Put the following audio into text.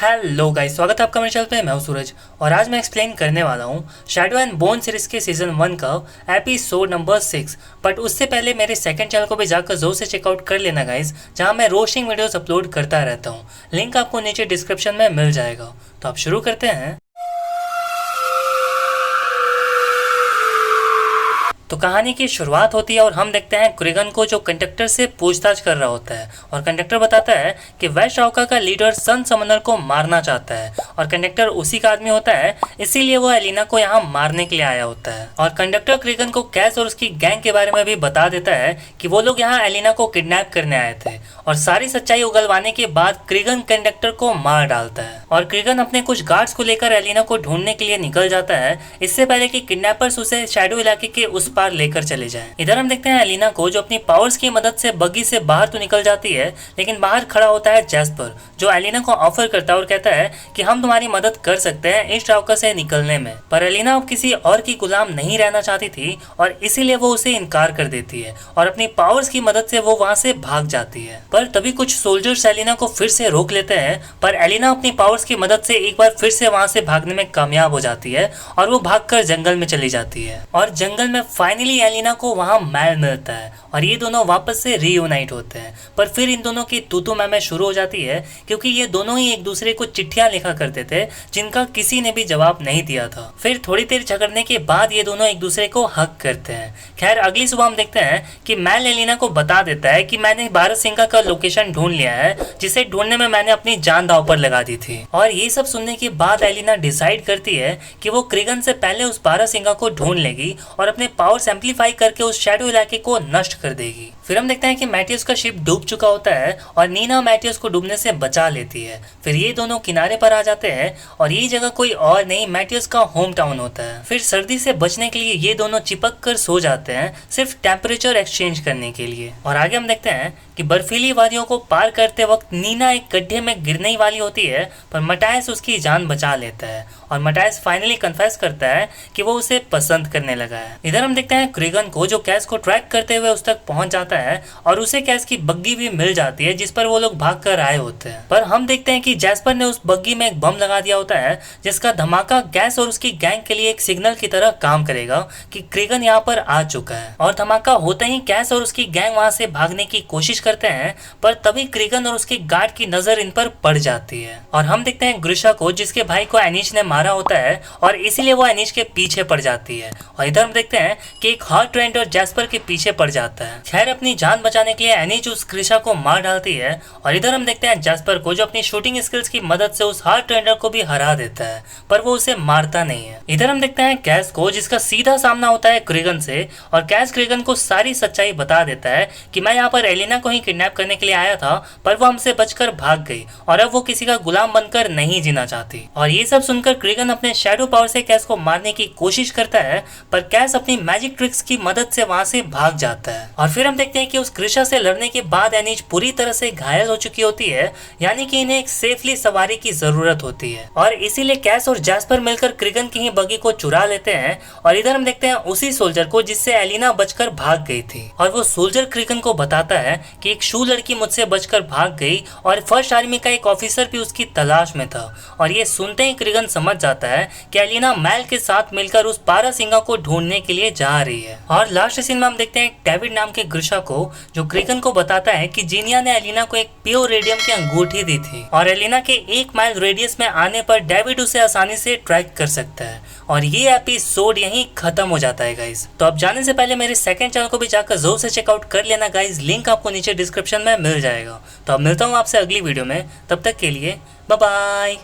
Hello guys, स्वागत है आपका मेरे चैनल पे। मैं हूं सूरज और आज मैं एक्सप्लेन करने वाला हूं शैडो एंड बोन सीरीज के सीजन 1 का एपिसोड नंबर 6। बट उससे पहले मेरे सेकंड चैनल को भी जाकर जोर से चेकआउट कर लेना गाइस, जहां मैं रोस्टिंग वीडियोस अपलोड करता रहता हूं। लिंक आपको नीचे डिस्क्रिप्शन में मिल जाएगा। तो आप शुरू करते हैं। तो कहानी की शुरुआत होती है और हम देखते हैं क्रिगन को, जो कंडक्टर से पूछताछ कर रहा होता है। और कंडक्टर बताता है कि वेस्ट राउका का लीडर सन समनर को मारना चाहता है और कंडक्टर उसी का आदमी होता है, इसीलिए वो एलिना को यहाँ मारने के लिए आया होता है। और कंडक्टर क्रिगन को कैस और उसकी गैंग के बारे में भी बता देता है कि वो लोग यहाँ एलिना को किडनैप करने आए थे। और सारी सच्चाई उगलवाने के बाद क्रिगन कंडक्टर को मार डालता है और क्रिगन अपने कुछ गार्ड्स को लेकर एलिना को ढूंढने के लिए निकल जाता है, इससे पहले कि किडनैपर्स उसे शैडो इलाके के उस पार लेकर चले जाएं। इधर हम देखते हैं एलिना को, जो अपनी पावर्स की मदद से बग्गी से बाहर तो निकल जाती है, लेकिन बाहर खड़ा होता है जैस्पर, जो एलिना को ऑफर करता है और कहता है कि हम तुम्हारी मदद कर सकते हैं इस राउका से निकलने में। पर एलिना अब किसी और की गुलाम नहीं रहना चाहती थी और इसीलिए वो उसे इनकार कर देती है और अपनी पावर्स की मदद से वो वहां से भाग जाती है। पर तभी कुछ सोल्जर्स एलिना को फिर से रोक लेते हैं, पर एलिना अपनी पावर्स की मदद से एक बार फिर से वहां से भागने में कामयाब हो जाती है और वो भागकर जंगल में चली जाती है। और जंगल में फाइनली एलिना को वहां मैल मिलता है और ये दोनों वापस से रीयूनाइट होते हैं। पर फिर इन दोनों की तू मैं शुरू हो जाती है, क्योंकि ये दोनों ही एक दूसरे को चिट्ठियां लिखा करते थे जिनका किसी ने भी जवाब नहीं दिया था। फिर थोड़ी देर झगड़ने के बाद ये दोनों एक दूसरे को हक करते हैं। खैर अगली सुबह हम देखते हैं कि मैल एलिना को बता देता है कि मैंने बारहसिंगा का लोकेशन ढूंढ लिया है, जिसे ढूंढने में मैंने अपनी जान दांव पर लगा दी थी। और ये सब सुनने के बाद एलिना डिसाइड करती है कि वो क्रिगन से पहले उस बारहसिंगा को ढूंढ लेगी और अपने पावर्स एम्पलीफाई करके उस शैडो इलाके को नष्ट कर देगी। फिर हम देखते हैं कि मैथियस का शिप डूब चुका होता है और नीना मैथियस को डूबने से बचा लेती है। फिर ये दोनों किनारे पर आ जाते हैं और ये जगह कोई और नहीं, मैथियस का होम टाउन होता है। फिर सर्दी से बचने के लिए ये दोनों चिपक कर सो जाते हैं, सिर्फ टेम्परेचर एक्सचेंज करने के लिए। और आगे हम देखते हैं कि बर्फीली वादियों को पार करते वक्त नीना एक गड्ढे में गिरने ही वाली होती है, पर मटायस उसकी जान बचा लेता है और मटायस फाइनली कन्फेस करता है कि वो उसे पसंद करने लगा है। इधर हम देखते हैं क्रिगन को, जो कैस को ट्रैक करते हुए उस तक पहुंच जाता है और उसे कैस की बग्गी भी मिल जाती है जिस पर वो लोग भाग कर आए होते हैं। पर हम देखते हैं कि जैस्पर ने उस बग्गी में एक बम लगा दिया होता है, जिसका धमाका कैस और उसकी गैंग के लिए एक सिग्नल की तरह काम करेगा कि क्रिगन यहाँ पर आ चुका है। और धमाका होते ही कैस और उसकी गैंग वहां से भागने की कोशिश करते हैं, पर तभी क्रिगन और उसके गार्ड की नजर इन पर पड़ जाती है। और हम देखते हैं ग्रिशा को, जिसके भाई को एनिश ने मारा होता है और इसीलिए वो एनिश के पीछे पड़ जाती है। और इधर हम देखते हैं कि एक हॉट ट्रेंड और जैस्पर के पीछे पड़ जाता है। खैर अपनी जान बचाने के लिए एनिश उस ग्रिशा को मार डालती है और इधर हम देखते हैं जैस्पर को, जो अपनी शूटिंग स्किल्स की मदद से उस हॉट ट्रेंडर को भी हरा देता है, पर वो उसे मारता नहीं है। इधर हम देखते हैं कैस को, जिसका सीधा सामना होता है क्रिगन से, और कैस क्रिगन को सारी सच्चाई बता देता है कि मैं यहाँ पर एलिना को ही किडनैप करने के लिए आया था, पर वो हमसे बचकर भाग गई और अब वो किसी का गुलाम बनकर नहीं जीना चाहती। और ये सब सुनकर क्रिगन अपने शैडो पावर से कैस को मारने की कोशिश करता है, पर कैस अपनी मैजिक ट्रिक्स की मदद से वहां से भाग जाता है। और फिर हम देखते हैं कि उस ग्रिशा से लड़ने के बाद एनिश पूरी तरह से घायल हो चुकी होती है, यानी कि इन्हें एक सेफली सवारी की जरूरत होती है। और इसीलिए कैस और जैस्पर मिलकर क्रिगन की ही बग्गी को चुरा लेते हैं। और इधर हम देखते हैं उसी सोल्जर को जिससे एलिना बचकर भाग गई थी, और वो सोल्जर क्रिगन को बताता है कि एक शू लड़की मुझसे बचकर भाग गई और फर्स्ट आर्मी का एक ऑफिसर भी उसकी तलाश में था। और ये सुनते ही क्रिगन समझ जाता है कि एलिना मैल के साथ मिलकर उस बारहसिंगा को ढूंढने के लिए जा रही है। और लास्ट सीन में हम देखते हैं डेविड नाम के ग्रिशा को, जो क्रिगन को बताता है कि जीनिया ने एलिना को एक प्योर रेडियम की अंगूठी दी थी और एलिना के 1 माइल रेडियस में आने पर डेविड उसे आसानी से ट्रैक कर सकता है। और ये एपिसोड यहीं खत्म हो जाता है गाइज। तो अब जाने से पहले मेरे सेकंड चैनल को भी जाकर जोर से चेकआउट कर लेना गाइज, लिंक आपको नीचे डिस्क्रिप्शन में मिल जाएगा। तो अब मिलता हूँ आपसे अगली वीडियो में, तब तक के लिए बाय बाय।